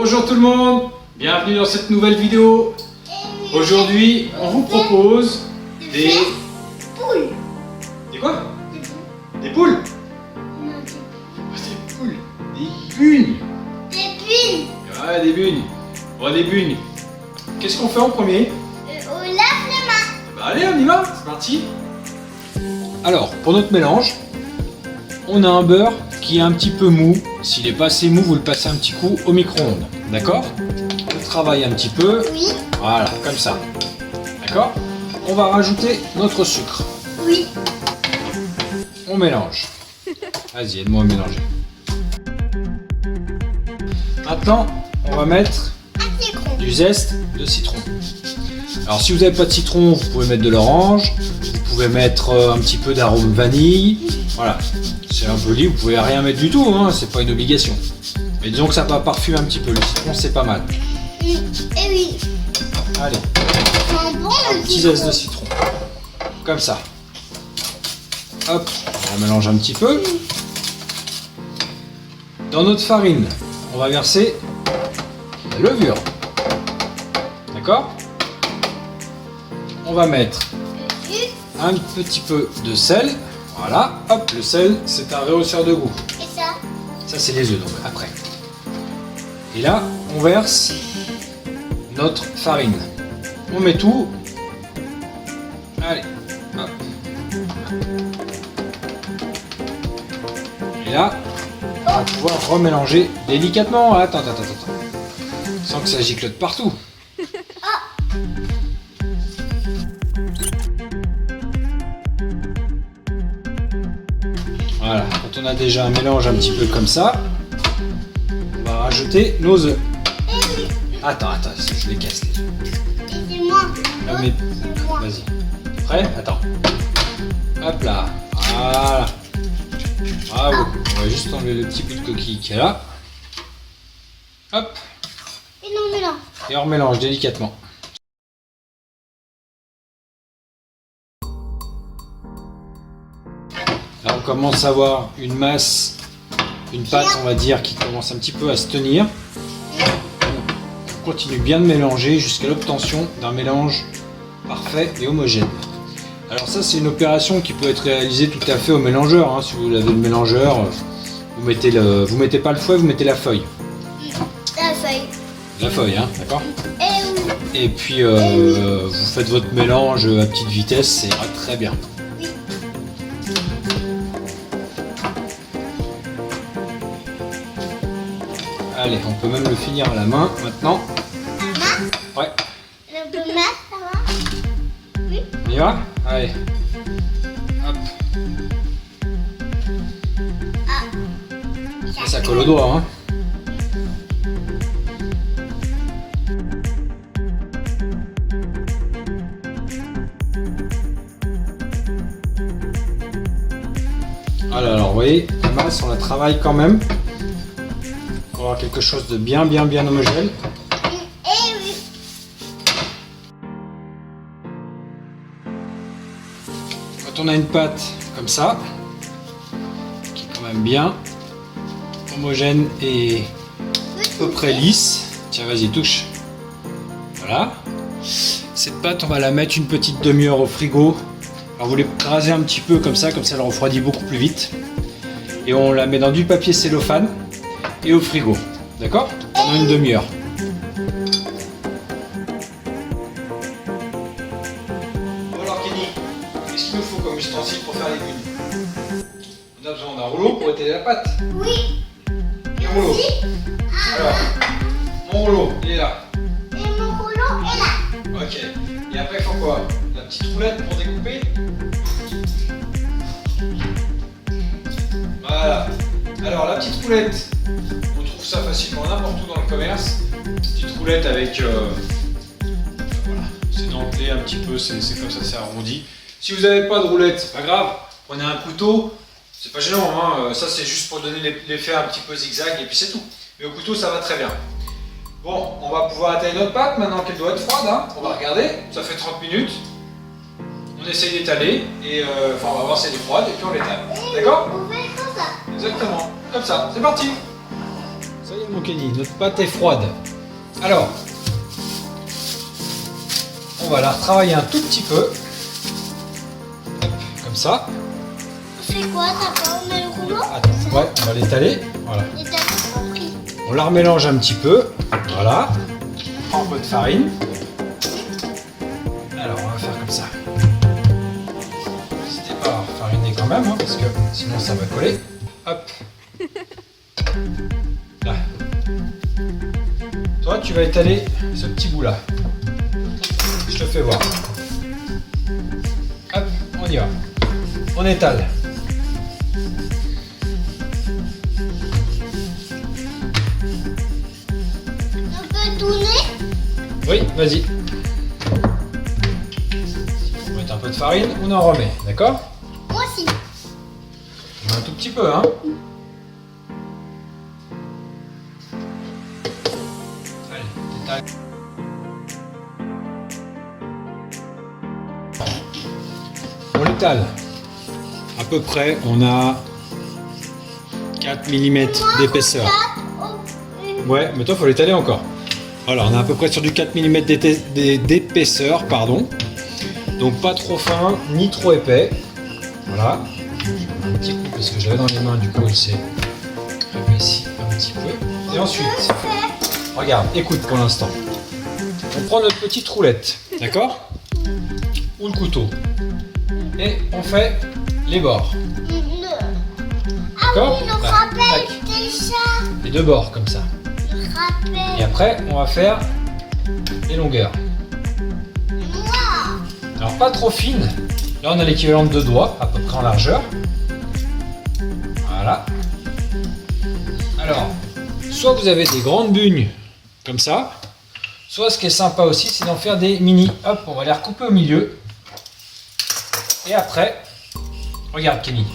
Bonjour tout le monde, bienvenue dans cette nouvelle vidéo. Aujourd'hui, on vous propose des poules. Des quoi? Des poules. Des poules? Non, Des poules. Des bugnes. des bulles. Ah, des bugnes. Bon, des bugnes. Qu'est-ce qu'on fait en premier? On lave les mains. Bah allez, on y va, c'est parti. Alors, pour notre mélange, on a un beurre qui est un petit peu mou. S'il n'est pas assez mou, vous le passez un petit coup au micro-ondes. D'accord? On le travaille un petit peu. Oui. Voilà, comme ça. D'accord? On va rajouter notre sucre. Oui. On mélange. Vas-y, aide-moi à mélanger. Maintenant, on va mettre Un citron. du zeste de citron. Alors, si vous n'avez pas de citron, vous pouvez mettre de l'orange. Vous pouvez mettre un petit peu d'arôme vanille. Voilà. C'est un peu libre, vous pouvez rien mettre du tout, hein, c'est pas une obligation. Mais disons que ça va parfumer un petit peu, le citron c'est pas mal. Et oui. Allez, C'est bon le petit zeste de citron. Comme ça. Hop, on mélange un petit peu. Dans notre farine, on va verser la levure. D'accord? On va mettre un petit peu de sel. Voilà, hop, le sel, c'est un rehausseur de goût. Et ça? Ça, c'est les œufs, donc, après. Et là, on verse notre farine. On met tout. Allez, hop. Et là, on va pouvoir remélanger délicatement. Attends. Sans que ça giclote partout. Voilà, quand on a déjà un mélange un petit peu comme ça, on va rajouter nos œufs. Attends, je les casse. Et c'est moi. Ah, mais... C'est moi. Vas-y. Prêt? Attends. Hop là. Voilà. Bravo. On va juste enlever le petit bout de coquille qu'il y a là. Hop. Et non, mais là. Et on mélange délicatement. Là, on commence à avoir une masse, une pâte, on va dire, qui commence un petit peu à se tenir. On continue bien de mélanger jusqu'à l'obtention d'un mélange parfait et homogène. Alors ça, c'est une opération qui peut être réalisée tout à fait au mélangeur. Hein. Si vous avez le mélangeur, vous mettez pas le fouet, vous mettez la feuille. La feuille. La feuille, hein, d'accord? Et oui. Et puis, vous faites votre mélange à petite vitesse, ça ira très bien. Allez, on peut même le finir à la main maintenant. Maman, Ouais, on peut mettre, ça va? Oui. on y va? Allez. Hop, ça colle au doigt, hein. Alors, vous voyez, la masse, on la travaille quand même pour avoir quelque chose de bien homogène. Et oui. Quand on a une pâte comme ça, qui est quand même bien homogène et à peu près lisse, tiens, vas-y, touche. Voilà. Cette pâte, on va la mettre une petite demi-heure au frigo. Alors vous l'écrasez un petit peu comme ça elle refroidit beaucoup plus vite. Et on la met dans du papier cellophane et au frigo. D'accord? Pendant une demi-heure. Bon alors Kenny, qu'est-ce qu'il nous faut comme ustensile pour faire les bulles? On a besoin d'un rouleau pour étaler la pâte. Oui. Le rouleau. Alors, mon rouleau, il est là. Et mon rouleau est là. Ok. Et après, il faut quoi? La petite roulette pour découper. Voilà. Alors, la petite roulette, on trouve ça facilement n'importe où dans le commerce. Petite roulette avec... voilà, c'est dentelé un petit peu, c'est comme ça, c'est arrondi. Si vous n'avez pas de roulette, c'est pas grave. Prenez un couteau. C'est pas gênant, hein. Ça c'est juste pour donner l'effet un petit peu zigzag et puis c'est tout. Mais au couteau, ça va très bien. Bon, on va pouvoir étaler notre pâte maintenant qu'elle doit être froide. Hein. On va regarder, ça fait 30 minutes. On essaye d'étaler et enfin on va voir si elle est froide et puis on l'étale. D'accord? On fait comme ça. Exactement, comme ça, c'est parti. Ça y est. mon Kenny, notre pâte est froide. Alors, on va la retravailler un tout petit peu. Hop, comme ça. On fait quoi? T'as pas remis le rouleau? Attends, ouais, on va l'étaler. Voilà. Et t'as pas compris. On la remélange un petit peu. Voilà. On prend un peu de farine. Alors, on va faire comme ça. N'hésitez pas à fariner quand même, hein, parce que sinon ça va coller. Hop. Là. Toi, tu vas étaler ce petit bout-là. Je te fais voir. Hop, on y va. On étale. On peut tourner? Oui, vas-y. On met un peu de farine, on en remet, d'accord? Moi aussi. On met un tout petit peu, hein? Allez, étale. On l'étale. À peu près, on a 4 mm d'épaisseur. Ouais, mais toi, faut l'étaler encore. Voilà, on est à peu près sur du 4 mm d'épaisseur, pardon. Donc pas trop fin, ni trop épais. Voilà. Je mets un petit coup parce que j'avais dans les mains, du coup, il s'est épaissi un petit peu. Et ensuite, regarde, écoute pour l'instant. On prend notre petite roulette, d'accord? Ou le couteau. Et on fait les bords. Ah D'accord? oui, le Là, rappel tac. déjà. Les deux bords, comme ça. Le rappel. Et après, on va faire les longueurs. Moi. Alors pas trop fine. Là on a l'équivalent de 2 doigts, à peu près en largeur. Voilà. Alors, soit vous avez des grandes bugnes, comme ça. Soit ce qui est sympa aussi, c'est d'en faire des mini. Hop, on va les recouper au milieu. Et après, regarde Kenny.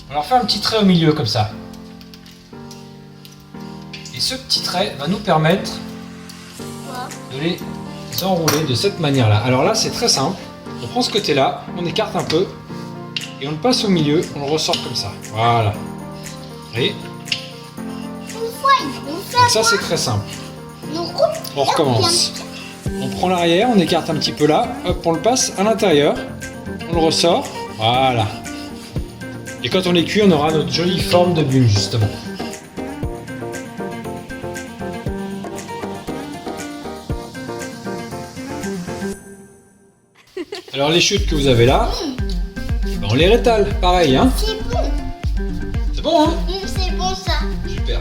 On leur fait un petit trait au milieu comme ça. Et ce petit trait va nous permettre Quoi? de les enrouler de cette manière-là. Alors là, c'est très simple. On prend ce côté-là, on écarte un peu et on le passe au milieu, on le ressort comme ça. Voilà. Vous voyez? Une fois, on Donc fait ça, c'est très simple. nous coupe. On recommence. On prend l'arrière, on écarte un petit peu là, hop, on le passe à l'intérieur, on le ressort. Voilà. Et quand on est cuit, on aura notre jolie forme de bulle, justement. Alors les chutes que vous avez là, ben, on les rétale, pareil, hein. C'est bon. C'est bon, hein? C'est bon ça. Super.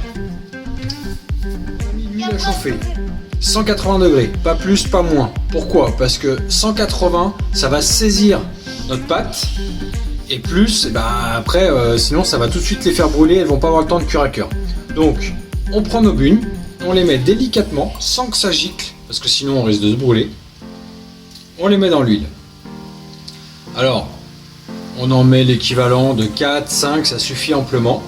On a mis l'huile à chauffer. 180 degrés, pas plus, pas moins. Pourquoi? Parce que 180, ça va saisir notre pâte. Et plus, et ben après, sinon ça va tout de suite les faire brûler, elles vont pas avoir le temps de cuire à cœur. Donc, on prend nos bunes, on les met délicatement, sans que ça gicle, parce que sinon on risque de se brûler. On les met dans l'huile. Alors, on en met l'équivalent de 4, 5, ça suffit amplement.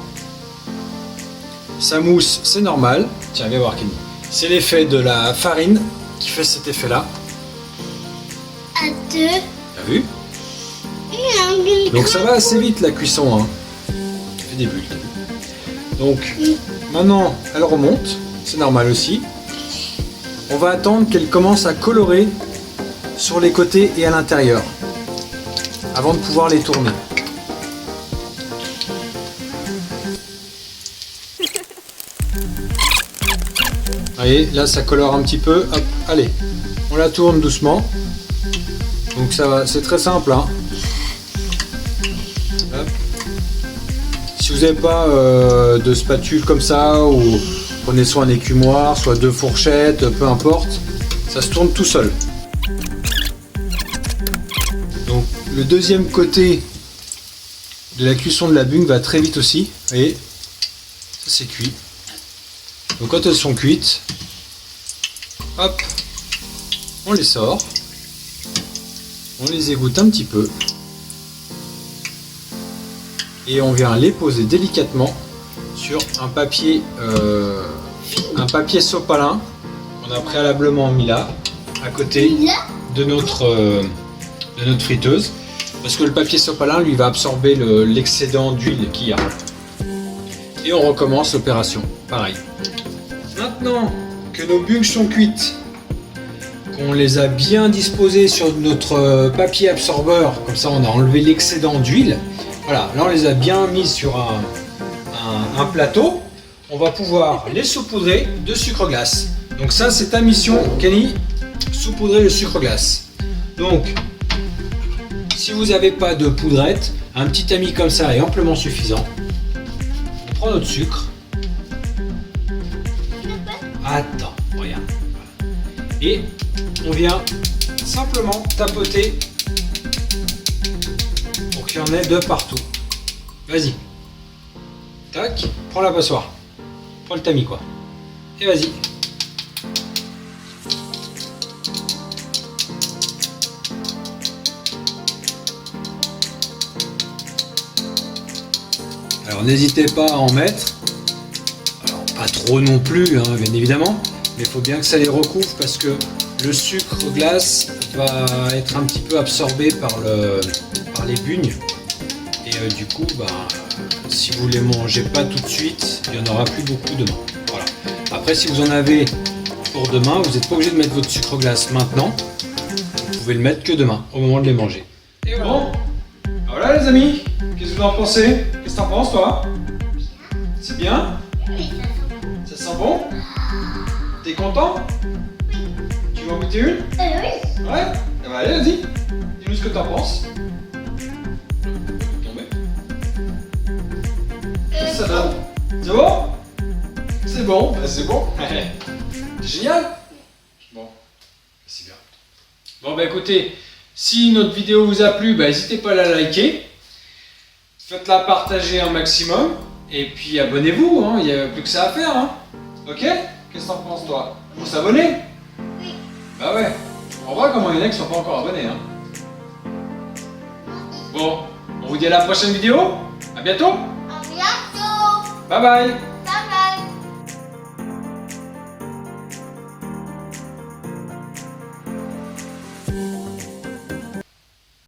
Ça mousse, c'est normal. Tiens, viens voir Kenny. C'est l'effet de la farine qui fait cet effet-là. À deux. T'as vu? Donc ça va assez vite la cuisson, hein. Ça fait des bulles. Donc maintenant elle remonte, c'est normal aussi. On va attendre qu'elle commence à colorer sur les côtés et à l'intérieur avant de pouvoir les tourner. Vous voyez, là ça colore un petit peu. Hop, allez, on la tourne doucement. Donc ça va, c'est très simple, hein. Hop. Si vous n'avez pas de spatule comme ça, ou prenez soit un écumoire, soit 2 fourchettes, peu importe, ça se tourne tout seul. Donc le deuxième côté de la cuisson de la bugne va très vite aussi. Vous voyez, ça c'est cuit. Donc quand elles sont cuites, hop, on les sort, on les égoutte un petit peu. Et on vient les poser délicatement sur un papier sopalin qu'on a préalablement mis là, à côté de notre friteuse, parce que le papier sopalin lui va absorber l'excédent d'huile qu'il y a. Et on recommence l'opération, pareil. Hop. maintenant que nos bulles sont cuites, qu'on les a bien disposées sur notre papier absorbeur, comme ça on a enlevé l'excédent d'huile. Voilà, là on les a bien mis sur un plateau. On va pouvoir les saupoudrer de sucre glace. Donc ça c'est ta mission, Kenny, saupoudrer le sucre glace. Donc, si vous n'avez pas de poudrette, un petit tamis comme ça est amplement suffisant. On prend notre sucre. Attends, regarde. Voilà. Et on vient simplement tapoter pour qu'il y en ait de partout. Vas-y. Tac, prends la passoire. Prends le tamis quoi. Et vas-y. Alors n'hésitez pas à en mettre. Alors pas trop non plus, hein, bien évidemment. Mais il faut bien que ça les recouvre parce que le sucre glace va être un petit peu absorbé par les bugnes. Et du coup, si vous ne les mangez pas tout de suite, il n'y en aura plus beaucoup demain. Voilà. Après, si vous en avez pour demain, vous n'êtes pas obligé de mettre votre sucre glace maintenant. Vous pouvez le mettre que demain, au moment de les manger. Et voilà. Bon, voilà les amis, qu'est-ce que vous en pensez? Qu'est-ce que t'en penses toi? C'est bien? Oui, Ça sent bon? T'es content? Tu veux en goûter une? oui. Ouais? Eh ben, allez, vas-y. Dis-nous ce que t'en penses. Qu'est-ce que ça donne? C'est bon? C'est bon, c'est bon. C'est génial. Bon, c'est bien. Bon bah écoutez, si notre vidéo vous a plu, n'hésitez pas à la liker. Faites-la partager un maximum. Et puis abonnez-vous, hein, il n'y a plus que ça à faire. Hein. Ok? Qu'est-ce que t'en penses toi? Faut s'abonner? Oui. Bah ouais. On voit comment il y en a qui sont pas encore abonnés. Hein. Bon, on vous dit à la prochaine vidéo. À bientôt. À bientôt. Bye bye.